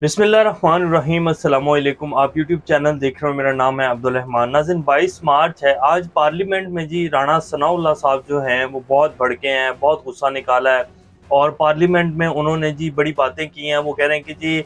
बिस्मिल्लाहिर्रहमानिर्रहीम। अस्सलामुअलैकुम। आप यूट्यूब चैनल देख रहे हो, मेरा नाम है अब्दुल रहमान। नाज़रीन, 22 मार्च है आज। पार्लियामेंट में जी राणा सनाउल्लाह साहब जो हैं वो बहुत भड़के हैं, बहुत गुस्सा निकाला है और पार्लियामेंट में उन्होंने जी बड़ी बातें की हैं। वो कह रहे हैं कि जी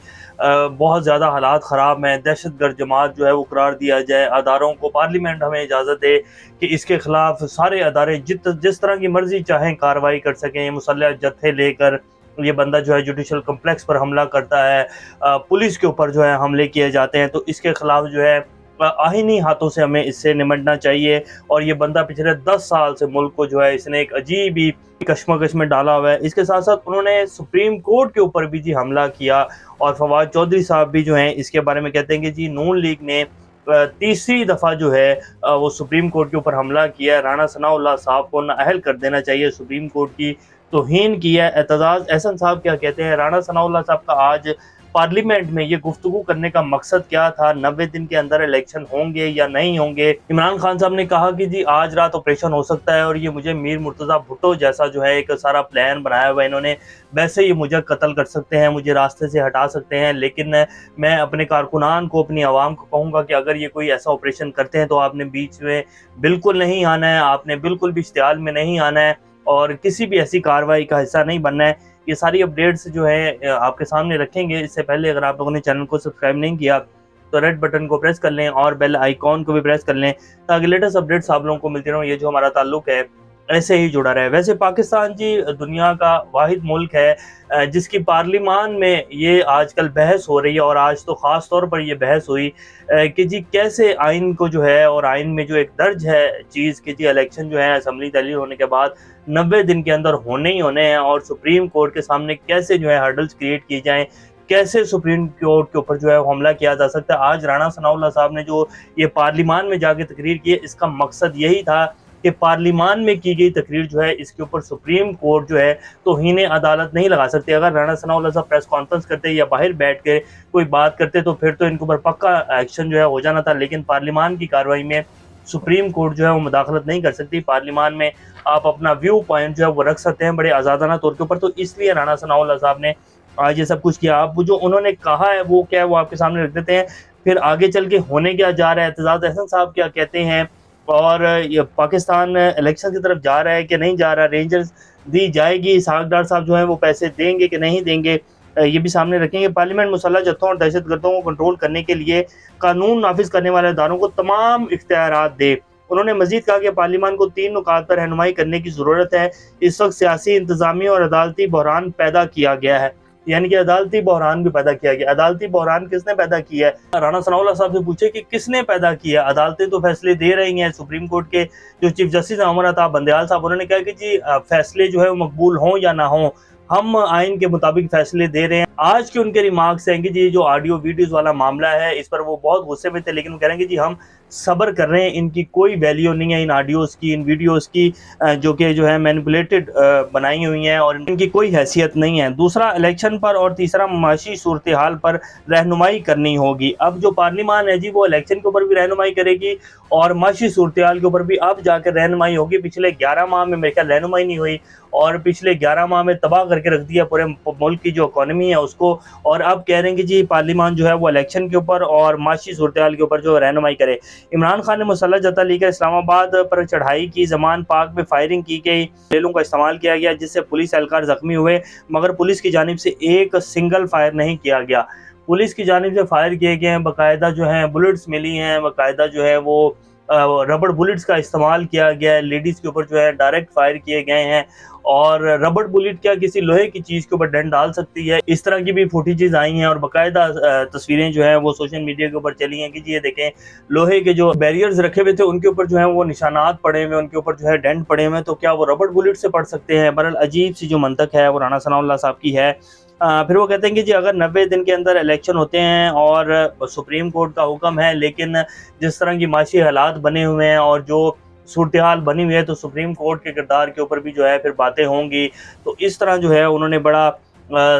बहुत ज़्यादा हालात ख़राब हैं, दहशतगर्द जमात जो है वो करार दिया जाए, अदारों को पार्लियामेंट हमें इजाज़त दे कि इसके ख़िलाफ़ सारे अदारे जिस तरह की मर्ज़ी चाहें कार्रवाई कर सकें। मुसल्लह जत्थे लेकर ये बंदा जो है जुडिशल कम्प्लेक्स पर हमला करता है, पुलिस के ऊपर जो है हमले किए जाते हैं, तो इसके खिलाफ जो है आहीनी हाथों से हमें इससे निमटना चाहिए। और ये बंदा पिछले 10 साल से मुल्क को जो है इसने एक अजीब ही कश्मकश में डाला हुआ है। इसके साथ साथ उन्होंने सुप्रीम कोर्ट के ऊपर भी जी हमला किया और फवाद चौधरी साहब भी जो हैं इसके बारे में कहते हैं कि जी नून लीग ने तीसरी दफ़ा जो है वो सुप्रीम कोर्ट के ऊपर हमला किया है। राणा सनाउल्लाह साहब को नाअहल कर देना चाहिए, सुप्रीम कोर्ट की तौहीन की है। एतजाज़ एहसन साहब क्या कहते हैं, राणा सनाउल्लाह साहब का आज पार्लियामेंट में ये गुफ्तगू करने का मकसद क्या था? 90 दिन के अंदर इलेक्शन होंगे या नहीं होंगे? इमरान खान साहब ने कहा कि जी आज रात ऑपरेशन हो सकता है और ये मुझे मीर मुर्तज़ा भुट्टो जैसा जो है एक सारा प्लान बनाया हुआ है इन्होंने, वैसे ये मुझे कत्ल कर सकते हैं, मुझे रास्ते से हटा सकते हैं। लेकिन मैं अपने कारकुनान को, अपनी आवाम को कहूँगा कि अगर ये कोई ऐसा ऑपरेशन करते हैं तो आपने बीच में बिल्कुल नहीं आना है, आपने बिल्कुल भी इश्तिहाल में नहीं आना है और किसी भी ऐसी कार्रवाई का हिस्सा नहीं बनना है। ये सारी अपडेट्स जो है आपके सामने रखेंगे। इससे पहले अगर आप लोगों ने चैनल को सब्सक्राइब नहीं किया तो रेड बटन को प्रेस कर लें और बेल आइकॉन को भी प्रेस कर लें ताकि लेटेस्ट अपडेट्स आप लोगों को मिलती रहें। ये जो हमारा ताल्लुक है ऐसे ही जुड़ा रहे। वैसे पाकिस्तान जी दुनिया का वाहिद मुल्क है जिसकी पार्लियामान में ये आजकल बहस हो रही है और आज तो ख़ास तौर पर ये बहस हुई कि जी कैसे आइन को जो है, और आइन में जो एक दर्ज है चीज़ कि जी इलेक्शन जो है असम्बली तहलील होने के बाद 90 दिन के अंदर होने ही होने हैं और सुप्रीम कोर्ट के सामने कैसे जो है हर्डल्स क्रिएट किए जाएँ, कैसे सुप्रीम कोर्ट के ऊपर जो है हमला किया जा सकता है। आज राणा सनाउल्लाह साहब ने जो ये पार्लियामान में जाके तकरीर की है, इसका मकसद यही था कि पार्लियामान में की गई तकरीर जो है इसके ऊपर सुप्रीम कोर्ट जो है तौहीन अदालत नहीं लगा सकती। अगर राणा सनाउल्लाह साहब प्रेस कॉन्फ्रेंस करते या बाहर बैठ के कोई बात करते तो फिर तो इनके ऊपर पक्का एक्शन जो है हो जाना था। लेकिन पार्लियामान की कार्रवाई में सुप्रीम कोर्ट जो है वो मुदाखलत नहीं कर सकती। पार्लियामान में आप अपना व्यू पॉइंट जो है वो रख सकते हैं बड़े आज़ादाना तौर के ऊपर। तो इसलिए राणा सनाउल्लाह साहब ने आज ये सब कुछ किया। अब जो उन्होंने कहा है वो क्या है वो आपके सामने रख देते हैं, फिर आगे चल के होने क्या जा रहा है, एतजाज़ एहसन साहब क्या कहते हैं और ये पाकिस्तान इलेक्शन की तरफ जा रहा है कि नहीं जा रहा, रेंजर्स दी जाएगी, सागदार साहब जो हैं वो पैसे देंगे कि नहीं देंगे, ये भी सामने रखेंगे। पार्लियामेंट मुसल्लह जत्थों और दहशतगर्दों को कंट्रोल करने के लिए कानून नाफिज करने वाले इदारों को तमाम इख्तियारात दे। उन्होंने मजीद कहा कि पार्लियामान को 3 नुकात पर रहनुमाई करने की ज़रूरत है। इस वक्त सियासी, इंतजामी और अदालती बहरान पैदा किया गया है, यानी कि अदालती बहरान भी पैदा किया गया। अदालती बहरान किसने पैदा किया है? राणा सनाउल्लाह साहब से पूछे कि किसने पैदा किया। अदालतें तो फैसले दे रही हैं। सुप्रीम कोर्ट के जो चीफ जस्टिस अमर अताब बंदयाल साहब, उन्होंने कहा कि जी फैसले जो है वो मकबूल हों या ना हों, हम आइन के मुताबिक फैसले दे रहे हैं। आज के उनके रिमार्क्स हैं कि जी जो ऑडियो वीडियोस वाला मामला है इस पर वो बहुत गुस्से में थे, लेकिन वो कह रहे हैं कि जी हम सब्र कर रहे हैं, इनकी कोई वैल्यू नहीं है इन ऑडियोज़ की, इन वीडियोज़ की जो कि जो है मैनिपुलेटेड बनाई हुई हैं और इनकी कोई हैसियत नहीं है। दूसरा इलेक्शन पर और तीसरा माशी सूरत हाल पर रहनुमाई करनी होगी। अब जो पार्लियामान है जी वो इलेक्शन के ऊपर भी रहनुमाई करेगी और माशी सूरत हाल के ऊपर भी अब जाकर रहनुमाई होगी। पिछले 11 माह में मेरे ख्याल रहनुमाई नहीं हुई और पिछले 11 माह में तबाह करके रख दिया पूरे मुल्क की जो इकॉनमी है उसको, और अब कह रहे हैं कि जी पार्लियामान जो है वो इलेक्शन के ऊपर और माशी सूरत हाल के ऊपर जो रहनुमाई करे। इमरान खान ने मुसल्लह जत्था लेकर इस्लामाबाद पर चढ़ाई की, जमान पाक में फायरिंग की गई, रेलों का इस्तेमाल किया गया जिससे पुलिस एहलकार जख्मी हुए, मगर पुलिस की जानिब से एक सिंगल फायर नहीं किया गया। पुलिस की जानिब से फायर किए गए हैं, बाकायदा जो है बुलेट्स मिली हैं, बाकायदा जो है वो रबड़ बुलेट्स का इस्तेमाल किया गया है, लेडीज़ के ऊपर जो है डायरेक्ट फायर किए गए हैं। और रबड़ बुलेट क्या किसी लोहे की चीज़ के ऊपर डंड डाल सकती है? इस तरह की भी फुटेजेस आई हैं और बाकायदा तस्वीरें जो हैं वो सोशल मीडिया के ऊपर चली हैं कि जी ये देखें लोहे के जो बैरियर्स रखे हुए थे उनके ऊपर जो है वो निशानात पड़े हुए, उनके ऊपर जो है डेंट पड़े हुए हैं, तो क्या वो रबड़ बुलेट से पड़ सकते हैं? बहरहाल अजीब सी जो मंतक है वो राणा सनाउल्लाह साहब की है। फिर वो कहते हैं कि जी अगर 90 दिन के अंदर इलेक्शन होते हैं और सुप्रीम कोर्ट का हुक्म है, लेकिन जिस तरह की माशी हालात बने हुए हैं और जो सूरत हाल बनी हुई है तो सुप्रीम कोर्ट के किरदार के ऊपर भी जो है फिर बातें होंगी। तो इस तरह जो है उन्होंने बड़ा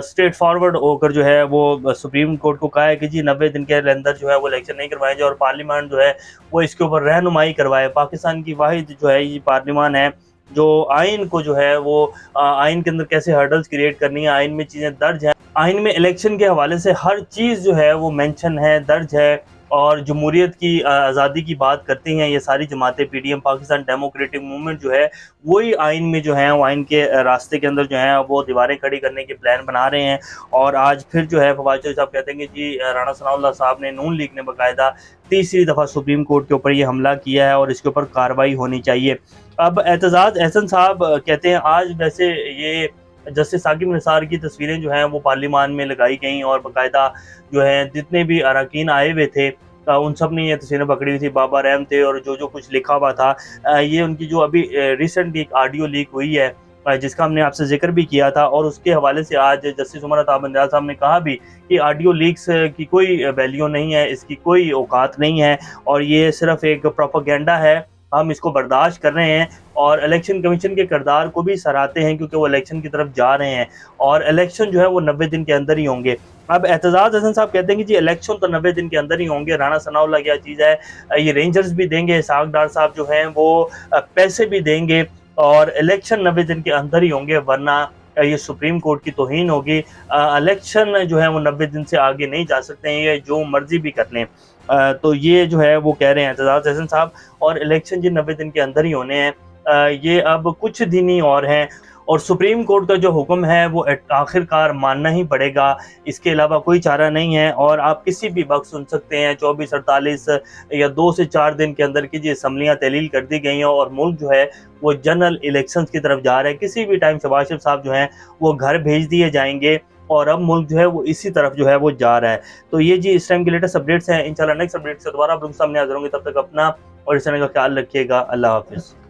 स्ट्रेट फॉरवर्ड होकर जो है वो सुप्रीम कोर्ट को कहा है कि जी 90 दिन के अंदर जो है वो इलेक्शन नहीं करवाए जाए और पार्लियामान जो है वो इसके ऊपर रहनुमाई करवाए। पाकिस्तान की वाहिद जो है ये पार्लियामान है जो आइन को जो है वो आइन के अंदर कैसे हर्डल्स क्रिएट करनी है, आइन में चीज़ें दर्ज हैं, आइन में इलेक्शन के हवाले से हर चीज़ जो है वो मेंशन है, दर्ज है। और जमहूरियत की आज़ादी की बात करती हैं ये सारी जमातें, पीडीएम पाकिस्तान डेमोक्रेटिक मूवमेंट जो है वही आइन में जो है वो आइन के रास्ते के अंदर जो है वो दीवारें खड़ी करने के प्लान बना रहे हैं। और आज फिर जो है फवाद चौधरी साहब कहते हैं कि जी राणा सनाउल्लाह साहब ने, नून लीग ने बाकायदा तीसरी दफ़ा सुप्रीम कोर्ट के ऊपर ये हमला किया है और इसके ऊपर कार्रवाई होनी चाहिए। अब एतजाज़ एहसन साहब कहते हैं आज वैसे ये जस्टिस साकिब निसार की तस्वीरें जो हैं वो पार्लियामान में लगाई गई और बाकायदा जो है जितने भी अरकान आए हुए थे उन सब ने ये तस्वीरें पकड़ी हुई थी, बाबा रहम थे और जो कुछ लिखा हुआ था। ये उनकी जो अभी रिसेंट एक ऑडियो लीक हुई है जिसका हमने आपसे जिक्र भी किया था, और उसके हवाले से आज जस्टिस उमर अता बंदयाल साहब ने कहा भी कि ऑडियो लीक्स की कोई वैल्यू नहीं है, इसकी कोई औकात नहीं है और ये सिर्फ एक प्रोपेगेंडा है, हम इसको बर्दाश्त कर रहे हैं। और इलेक्शन कमीशन के किरदार को भी सराहते हैं क्योंकि वो इलेक्शन की तरफ जा रहे हैं और इलेक्शन जो है वो 90 दिन के अंदर ही होंगे। अब एतजाज़ हसन साहब कहते हैं कि जी इलेक्शन तो 90 दिन के अंदर ही होंगे, राणा सनाउल्लाह क्या चीज़ है, ये रेंजर्स भी देंगे, इसहाक डार साहब जो हैं वो पैसे भी देंगे और इलेक्शन 90 दिन के अंदर ही होंगे, वरना ये सुप्रीम कोर्ट की तौहीन होगी। इलेक्शन जो है वो 90 दिन से आगे नहीं जा सकते हैं, ये जो मर्जी भी कर लें। तो ये जो है वो कह रहे हैं एतजाज़ हसन साहब, और इलेक्शन जी 90 दिन के अंदर ही होने हैं। ये अब कुछ दिन ही और हैं और सुप्रीम कोर्ट का जो हुक्म है वो आखिरकार मानना ही पड़ेगा, इसके अलावा कोई चारा नहीं है। और आप किसी भी वक्त सुन सकते हैं 24, 48 या 2 से 4 दिन के अंदर की जी असम्बलियाँ तहलील कर दी गई हैं और मुल्क जो है वो जनरल इलेक्शंस की तरफ जा रहा है। किसी भी टाइम शहबाज शरीफ साहब जो हैं वो घर भेज दिए जाएंगे और अब मुल्क जो है वो इसी तरफ जो है वो जा रहा है। तो ये जी इस टाइम के लेटेस्ट अपडेट्स हैं। इंशाल्लाह नेक्स्ट अपडेट से दोबारा आप लोग सामने हाजिर होंगे, तब तक अपना और इस चैनल का ख्याल रखिएगा। अल्लाह हाफिज़।